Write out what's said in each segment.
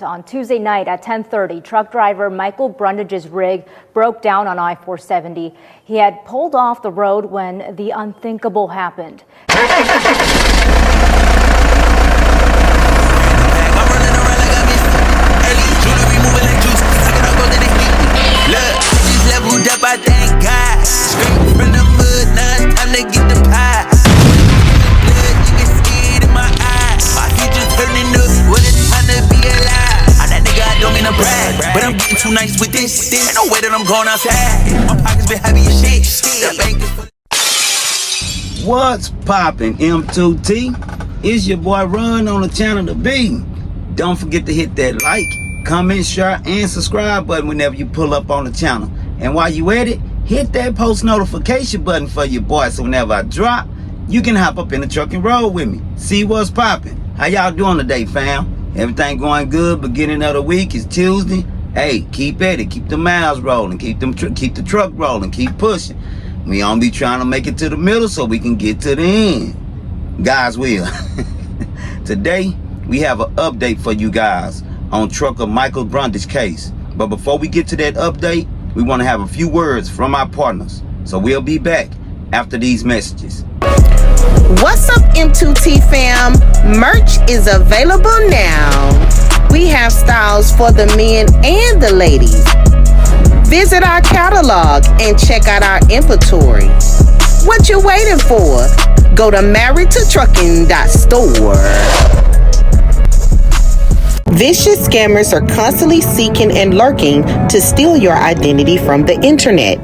On Tuesday night at 10:30, truck driver Michael Brundage's rig broke down on I-470. He had pulled off the road when the unthinkable happened. But I'm getting too nice with this. Ain't no way that I'm going outside. My pockets been heavy as shit. What's poppin', M2T? It's your boy Run on the channel to be. Don't forget to hit that like, comment, share, and subscribe button whenever you pull up on the channel. And while you at it, hit that post notification button for your boy so whenever I drop, you can hop up in the truck and roll with me. See what's poppin'. How y'all doing today, fam? Everything going good? Beginning of the week is Tuesday. Hey, keep at it. Keep the miles rolling. Keep the truck rolling. Keep pushing. We don't be trying to make it to the middle so we can get to the end. God's will. Today, we have an update for you guys on trucker Michael Brundage's case. But before we get to that update, we want to have a few words from our partners. So we'll be back after these messages. What's up, M2T fam? Merch is available now. We have styles for the men and the ladies. Visit our catalog and check out our inventory. What you waiting for? Go to marriedtotrucking.store. Vicious scammers are constantly seeking and lurking to steal your identity from the internet.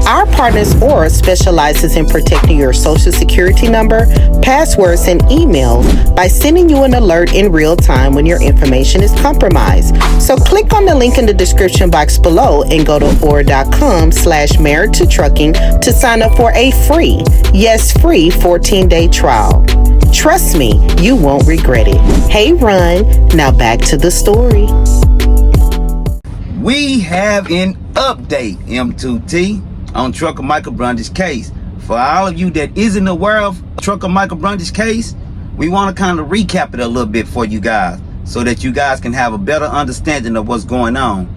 Our partners Aura specializes in protecting your social security number, passwords, and emails by sending you an alert in real time when your information is compromised. So click on the link in the description box below and go to aura.com/marriedtotrucking to sign up for a free, yes, free 14-day trial. Trust me, you won't regret it. Hey, Run, now back to the story. We have an update, M2T, on trucker Michael Brundage's case. For all of you that isn't aware of trucker Michael Brundage's case, we want to kind of recap it a little bit for you guys so that you guys can have a better understanding of what's going on.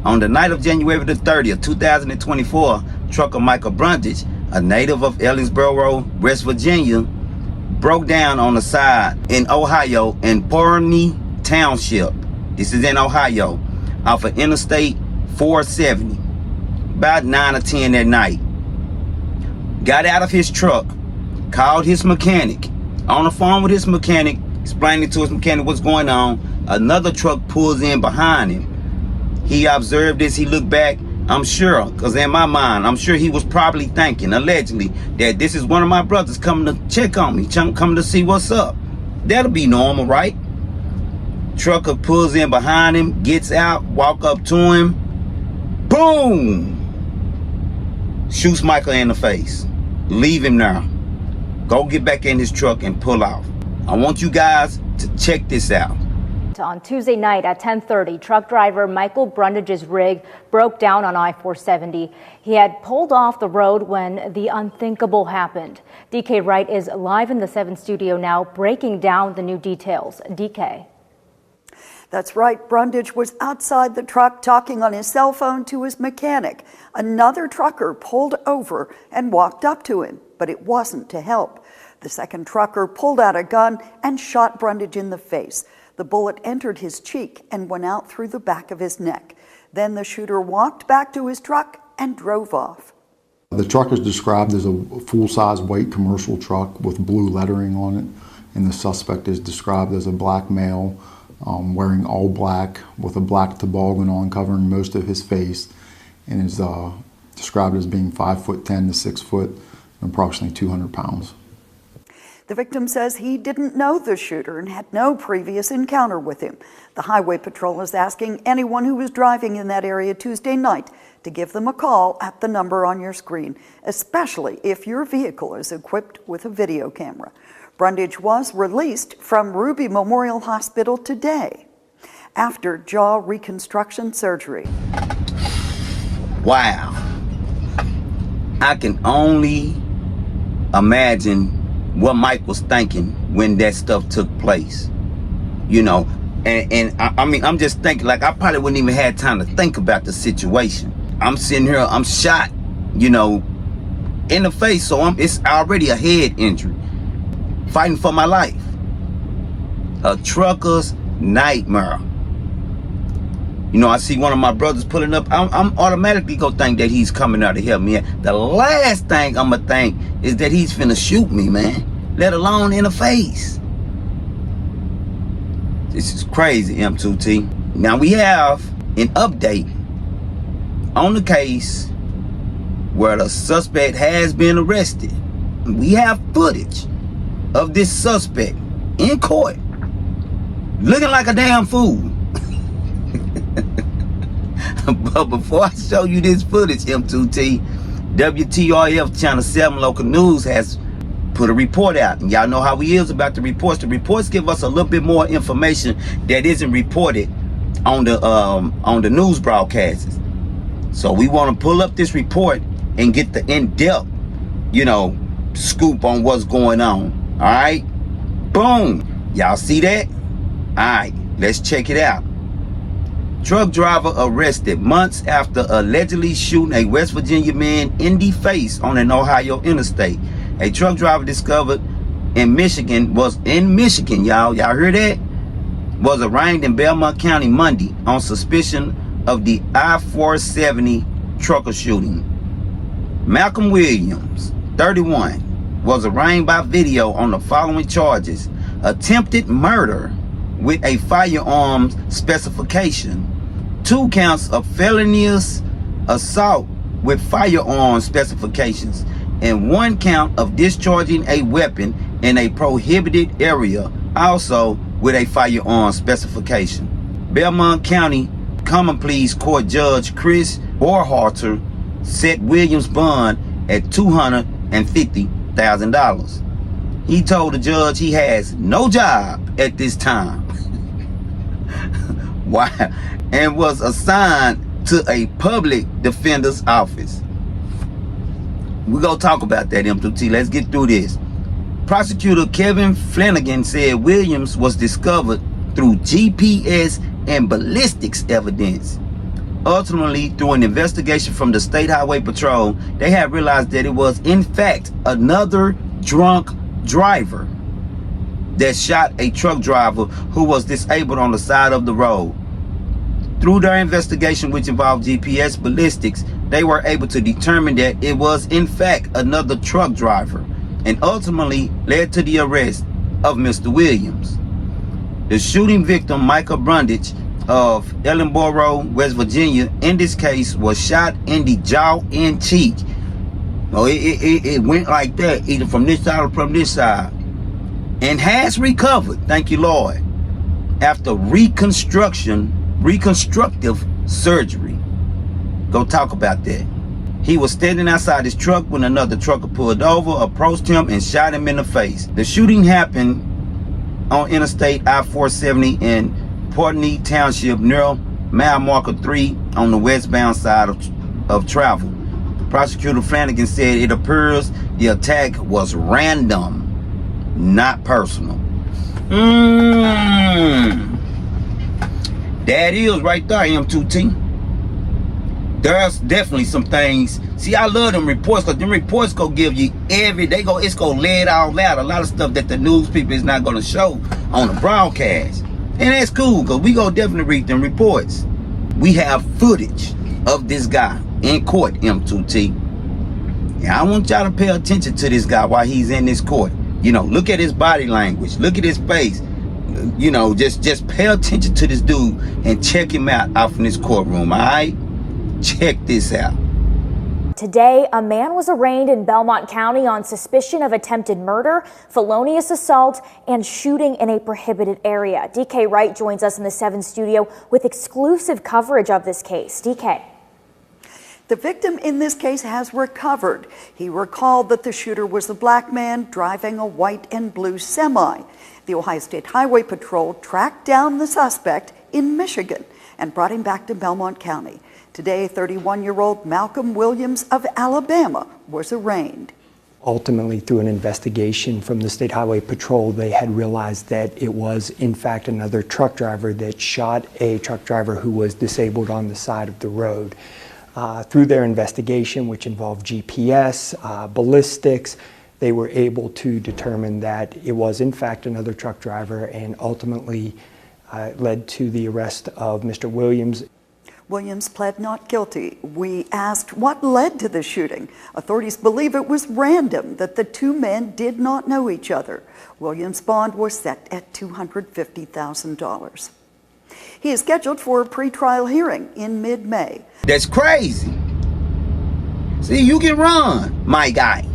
On the night of January the 30th, 2024, trucker Michael Brundage, a native of Ellingsboro, West Virginia, broke down on the side in Ohio in Pawnee Township. This is in Ohio, off of Interstate 470. About 9 or 10 that night. Got out of his truck, called his mechanic. On the phone with his mechanic, explaining to his mechanic what's going on. Another truck pulls in behind him. He observed this, he looked back. I'm sure, because in my mind, I'm sure he was probably thinking, allegedly, that this is one of my brothers coming to check on me, coming to see what's up. That'll be normal, right? Trucker pulls in behind him, gets out, walk up to him. Boom! Shoots Michael in the face. Leave him now. Go get back in his truck and pull off. I want you guys to check this out. On Tuesday night at 10:30, truck driver Michael Brundage's rig broke down on I-470. He had pulled off the road when the unthinkable happened. DK Wright is live in the 7 studio now, breaking down the new details. DK. That's right, Brundage was outside the truck talking on his cell phone to his mechanic. Another trucker pulled over and walked up to him, but it wasn't to help. The second trucker pulled out a gun and shot Brundage in the face. The bullet entered his cheek and went out through the back of his neck. Then the shooter walked back to his truck and drove off. The truck is described as a full-size white commercial truck with blue lettering on it, and the suspect is described as a black male, wearing all black with a black toboggan on covering most of his face, and is described as being 5'10" to 6 foot and approximately 200 pounds. The victim says he didn't know the shooter and had no previous encounter with him. The Highway Patrol is asking anyone who was driving in that area Tuesday night to give them a call at the number on your screen, especially if your vehicle is equipped with a video camera. Brundage was released from Ruby Memorial Hospital today after jaw reconstruction surgery. Wow. I can only imagine what Mike was thinking when that stuff took place. You know, I mean, I'm just thinking, like, I probably wouldn't even have time to think about the situation. I'm sitting here, I'm shot, you know, in the face, so it's already a head injury. Fighting for my life. A trucker's nightmare. You know, I see one of my brothers pulling up, I'm automatically gonna think that he's coming out to help me. The last thing I'm gonna think is that he's finna shoot me, man, let alone in the face. This is crazy, M2T. Now we have an update on the case where the suspect has been arrested. We have footage of this suspect in court looking like a damn fool. But before I show you this footage, M2T, WTRF Channel 7 Local News has put a report out, and y'all know how he is about the reports. The reports give us a little bit more information that isn't reported on the news broadcasts. So we want to pull up this report and get the in-depth, you know, scoop on what's going on. All right, boom, y'all see that? All right, let's check it out. Truck driver arrested months after allegedly shooting a West Virginia man in the face on an Ohio interstate. A truck driver discovered in Michigan, y'all heard that? Was arraigned in Belmont County Monday on suspicion of the I-470 trucker shooting. Malcolm Williams, 31, was arraigned by video on the following charges: attempted murder with a firearms specification, 2 counts of felonious assault with firearm specifications, and 1 count of discharging a weapon in a prohibited area, also with a firearm specification. Belmont County Common Pleas Court Judge Chris Borhalter set Williams' bond at $250,000. He told the judge he has no job at this time. Why? And was assigned to a public defender's office. We're going to talk about that, M2T. Let's get through this. Prosecutor Kevin Flanagan said Williams was discovered through GPS and ballistics evidence. Ultimately, through an investigation from the State Highway Patrol, they had realized that it was, in fact, another drunk driver that shot a truck driver who was disabled on the side of the road. Through their investigation, which involved GPS ballistics, they were able to determine that it was, in fact, another truck driver, and ultimately led to the arrest of Mr. Williams. The shooting victim, Michael Brundage of Ellenboro, West Virginia, in this case was shot in the jaw and cheek. Oh, it went like that, either from this side or from this side, and has recovered, thank you Lord, after reconstructive surgery. Go talk about that. He was standing outside his truck when another trucker pulled over, approached him, and shot him in the face. The shooting happened on Interstate I-470 in Portney Township near mile marker 3 on the westbound side of travel. Prosecutor Flanagan said it appears the attack was random, not personal. That is right there, M2T. There's definitely some things. See, I love them reports, because them reports go give you it's gonna lay it all out. A lot of stuff that the news people is not gonna show on the broadcast. And that's cool, because we gonna definitely read them reports. We have footage of this guy in court, M2T. And I want y'all to pay attention to this guy while he's in this court. You know, look at his body language, look at his face. You know, just pay attention to this dude and check him out in this courtroom, all right? Check this out. Today, a man was arraigned in Belmont County on suspicion of attempted murder, felonious assault, and shooting in a prohibited area. DK Wright joins us in the 7 studio with exclusive coverage of this case. DK. The victim in this case has recovered. He recalled that the shooter was a black man driving a white and blue semi. The Ohio State Highway Patrol tracked down the suspect in Michigan and brought him back to Belmont County. Today, 31-year-old Malcolm Williams of Alabama was arraigned. Ultimately, through an investigation from the State Highway Patrol, they had realized that it was, in fact, another truck driver that shot a truck driver who was disabled on the side of the road. Through their investigation, which involved GPS, ballistics, they were able to determine that it was, in fact, another truck driver, and ultimately led to the arrest of Mr. Williams. Williams pled not guilty. We asked what led to the shooting. Authorities believe it was random, that the two men did not know each other. Williams' bond was set at $250,000. He is scheduled for a pretrial hearing in mid-May. That's crazy. See, you can run, my guy,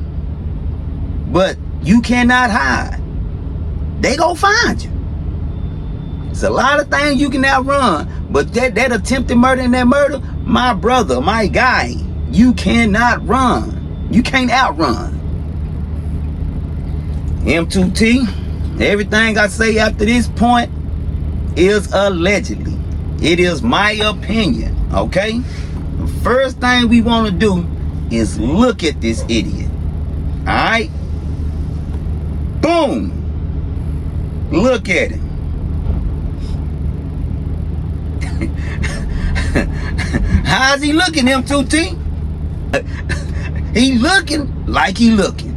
but you cannot hide. They gonna find you. It's a lot of things you can outrun, but that attempted murder and that murder, my brother, my guy, you cannot run. You can't outrun. M2T, everything I say after this point is allegedly. It is my opinion, okay? The first thing we want to do is look at this idiot. All right? Boom. Look at it. How's he looking, M2T? He looking like he looking.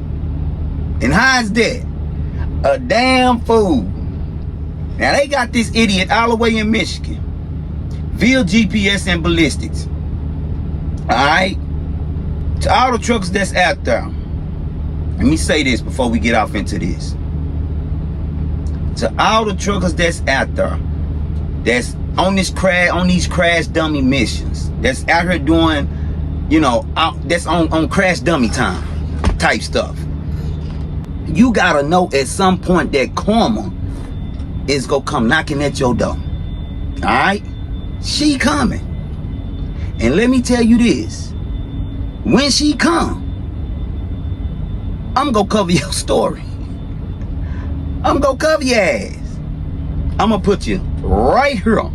And how's that? A damn fool. Now they got this idiot all the way in Michigan via GPS and ballistics. Alright? To all the trucks that's out there, let me say this before we get off into this. To all the truckers that's out there, that's on these crash dummy missions, that's out here doing, you know, that's on crash dummy time type stuff. You gotta know at some point that karma is gonna come knocking at your door. Alright? She coming. And let me tell you this. When she come, I'm gonna cover your story. I'm gonna cover your ass. I'm gonna put you right here,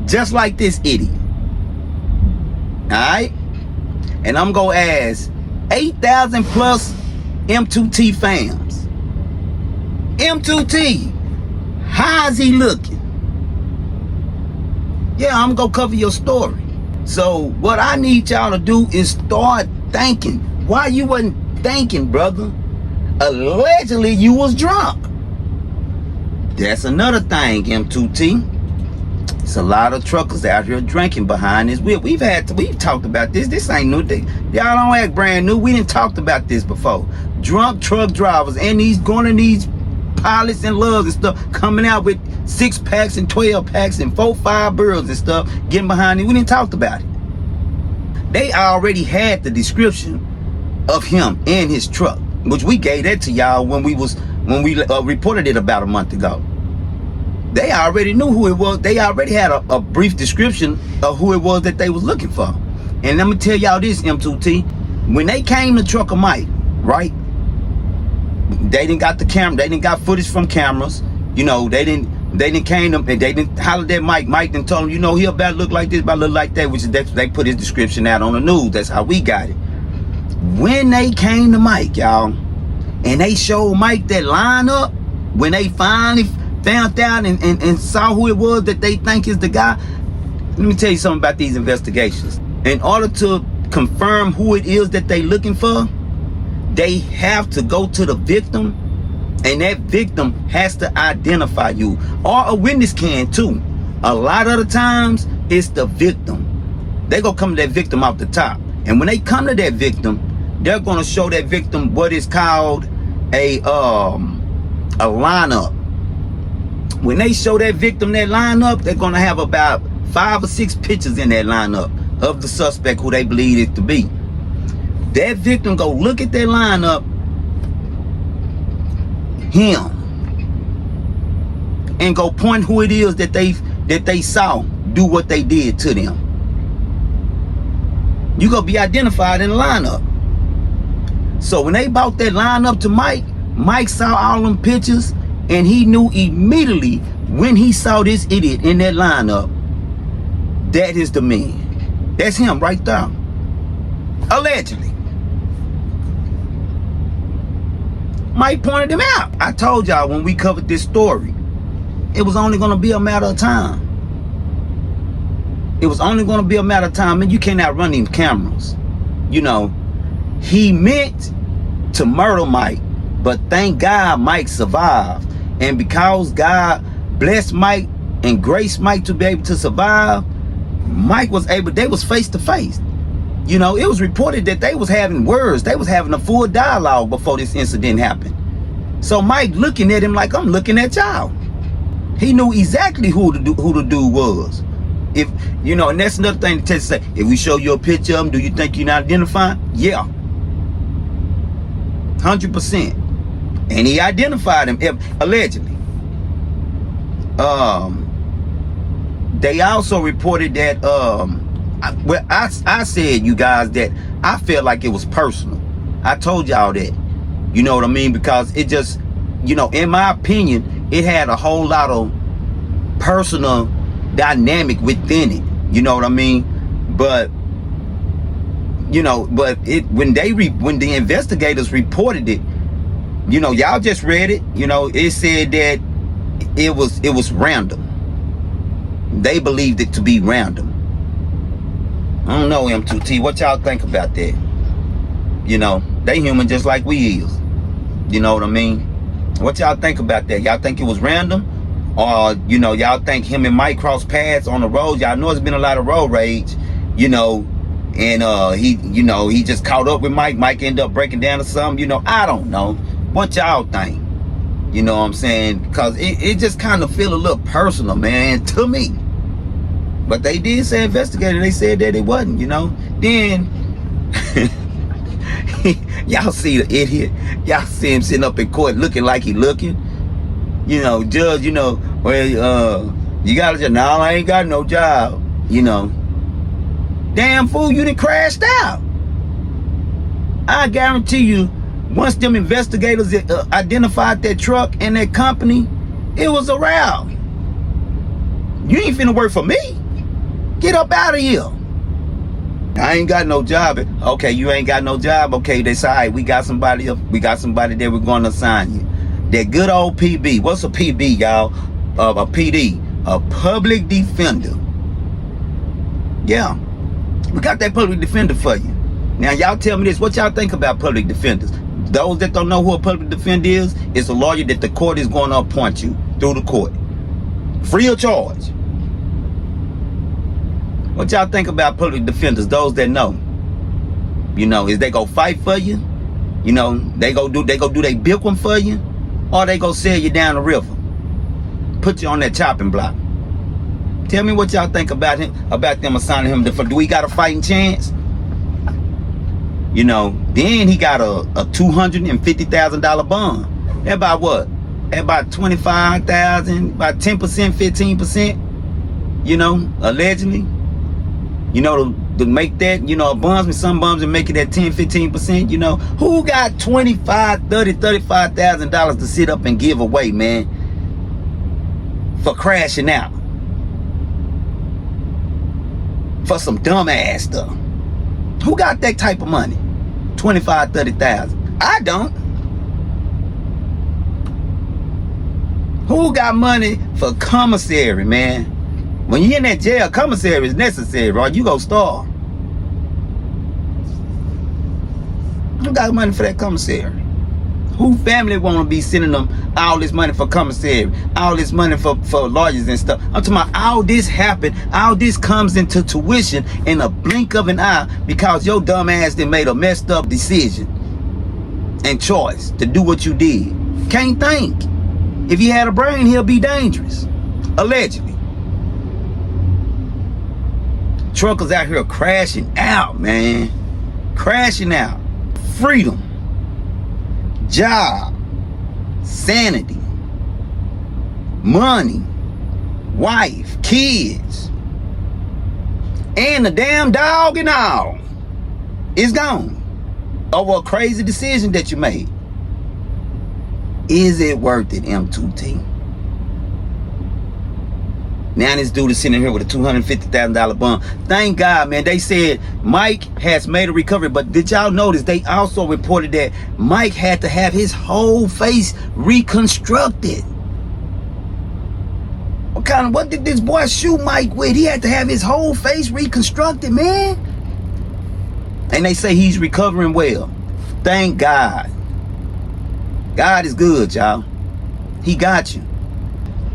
just like this idiot. Alright? And I'm gonna ask 8,000 plus M2T fans. M2T, how's he looking? Yeah, I'm gonna cover your story. So what I need y'all to do is start thinking. Why you wasn't thinking, brother? Allegedly you was drunk. That's another thing, M2T. It's a lot of truckers out here drinking behind this wheel. We've talked about this. This ain't new. Y'all don't act brand new. We didn't talked about this before. Drunk truck drivers and these pilots and loves and stuff coming out with 6-packs and 12-packs and 4-5 barrels and stuff getting behind it. We didn't talk about it. They already had the description of him and his truck, which we gave that to y'all when we reported it about a month ago. They already knew who it was. They already had a brief description of who it was that they was looking for. And let me tell y'all this, M2T. When they came to Trucker Mike, right? They didn't got the camera. They didn't got footage from cameras. You know, they didn't came to, and they didn't holler at Mike. Mike didn't tell him, you know, he about to look like this, about to look like that, which is they put his description out on the news. That's how we got it. When they came to Mike, y'all, and they showed Mike that lineup, when they finally found out and saw who it was that they think is the guy. Let me tell you something about these investigations. In order to confirm who it is that they looking for, they have to go to the victim, and that victim has to identify you, or a witness can too. A lot of the times it's the victim. They gonna come to that victim off the top, and when they come to that victim, they're gonna show that victim what is called a lineup. When they show that victim that lineup, they're gonna have about 5 or 6 pictures in that lineup of the suspect who they believe it to be. That victim go look at that lineup, him, and go point who it is that they saw do what they did to them. You gonna be identified in the lineup. So when they brought that lineup to Mike, Mike saw all them pictures, and he knew immediately when he saw this idiot in that lineup, that is the man. That's him right there. Allegedly. Mike pointed him out. I told y'all when we covered this story, it was only gonna be a matter of time. It was only gonna be a matter of time, and you can't outrun these cameras. You know, he meant to murder Mike, but thank God Mike survived. And because God blessed Mike and graced Mike to be able to survive, Mike was able, they was face to face. You know, it was reported that they was having words. They was having a full dialogue before this incident happened. So Mike looking at him like, I'm looking at y'all. He knew exactly who the dude was. If, you know, and that's another thing to say. If we show you a picture of him, do you think you're not identified? Yeah. 100%. And he identified him, allegedly. They also reported that, I said, you guys, that I felt like it was personal. I told y'all that. You know what I mean? Because it just, you know, in my opinion, it had a whole lot of personal dynamic within it. You know what I mean? But, you know, but it when the investigators reported it, you know, y'all just read it. You know, it said that it was random. They believed it to be random. I don't know, M2T. What y'all think about that? You know, they human just like we is. You know what I mean? What y'all think about that? Y'all think it was random? Or, you know, y'all think him and Mike crossed paths on the road? Y'all know it's been a lot of road rage, you know, and he just caught up with Mike. Mike ended up breaking down or something, you know. I don't know. What y'all think? You know what I'm saying? Because it just kind of feel a little personal, man, to me. But they did say investigator. They said that it wasn't, you know. Then y'all see the idiot. Y'all see him sitting up in court looking like he looking. You know, judge, you know, well, you gotta just, no, I ain't got no job. You know. Damn fool, you done crashed out. I guarantee you, once them investigators identified that truck and that company, it was a row. You ain't finna work for me. Get up out of here. I ain't got no job. Okay, you ain't got no job. Okay, they say, all right, we got somebody that we're going to assign you. That good old PB. What's a PB, y'all? A PD. A public defender. Yeah. We got that public defender for you. Now, y'all tell me this. What y'all think about public defenders? Those that don't know who a public defender is, it's a lawyer that the court is going to appoint you through the court. Free of charge. What y'all think about public defenders? Those that know. You know, is they go fight for you? You know, they go do they bilk one for you? Or they go sail you down the river? Put you on that chopping block. Tell me what y'all think about him, about them assigning him. Do we got a fighting chance? You know, then he got a $250,000 bond. That about what? That about $25,000, about 10%, 15%. You know, allegedly. You know, to make that, you know, some bums and make it at 10, 15%, you know. Who got $25,000, $30,000, $35,000 to sit up and give away, man, for crashing out? For some dumbass stuff. Who got that type of money? 25, 30,000. I don't. Who got money for commissary, man? When you're in that jail, commissary is necessary, right? You go starve. Who got money for that commissary? Who family want to be sending them all this money for commissary, all this money for lawyers and stuff? I'm talking about all this happened, all this comes into tuition in a blink of an eye because your dumb ass then made a messed up decision and choice to do what you did. Can't think. If he had a brain, he'll be dangerous. Allegedly. Truckers out here crashing out, man. Crashing out. Freedom. Job. Sanity. Money. Wife. Kids. And the damn dog and all is gone over a crazy decision that you made. Is it worth it, M2T? Now this dude is sitting here with a $250,000 bond. Thank God, man. They said Mike has made a recovery, but did y'all notice they also reported that Mike had to have his whole face reconstructed? What did this boy shoot Mike with? He had to have his whole face reconstructed, man. And they say he's recovering well. Thank God. God is good, y'all. He got you.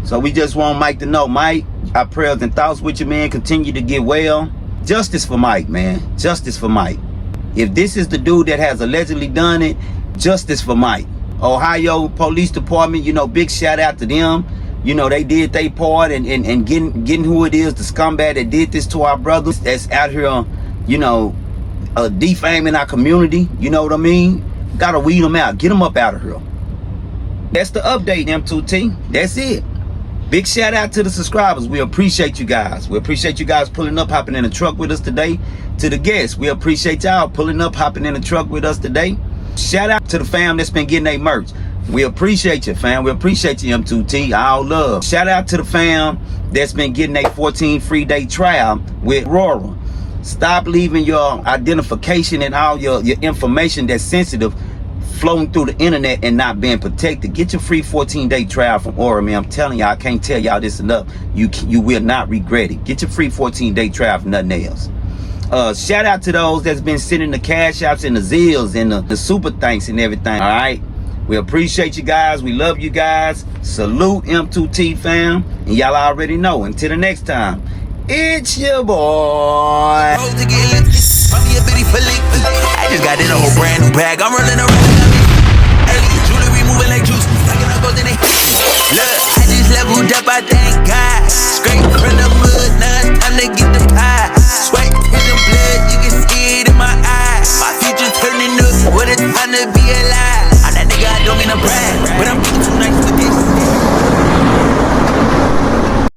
So we just want Mike to know, Mike, our prayers and thoughts with you, man. Continue to get well. Justice for Mike, man. Justice for Mike. If this is the dude that has allegedly done it, justice for Mike. Ohio Police Department, you know, big shout out to them. You know, they did their part and getting who it is, the scumbag that did this to our brothers that's out here, you know, defaming our community. You know what I mean? Gotta weed them out. Get them up out of here. That's the update, M2T. That's it. Big shout out to the subscribers. We appreciate you guys. We appreciate you guys pulling up, hopping in the truck with us today. To the guests, we appreciate y'all pulling up, hopping in the truck with us today. Shout out to the fam that's been getting their merch. We appreciate you, fam. We appreciate you, M2T. All love. Shout out to the fam that's been getting a 14 free day trial with Aurora. Stop leaving your identification and all your information that's sensitive floating through the internet and not being protected. Get your free 14-day trial from Aura, man. I'm telling y'all, I can't tell y'all this enough. You will not regret it. Get your free 14-day trial for nothing else. Shout out to those that's been sending the Cashapps and the Zelles and the super thanks and everything. All right. We appreciate you guys. We love you guys. Salute M2T fam. And y'all already know. Until the next time, it's your boy. I just got in a whole brand new bag. I'm running around. Hey, jewelry moving like juice. Look, I just leveled up, I think.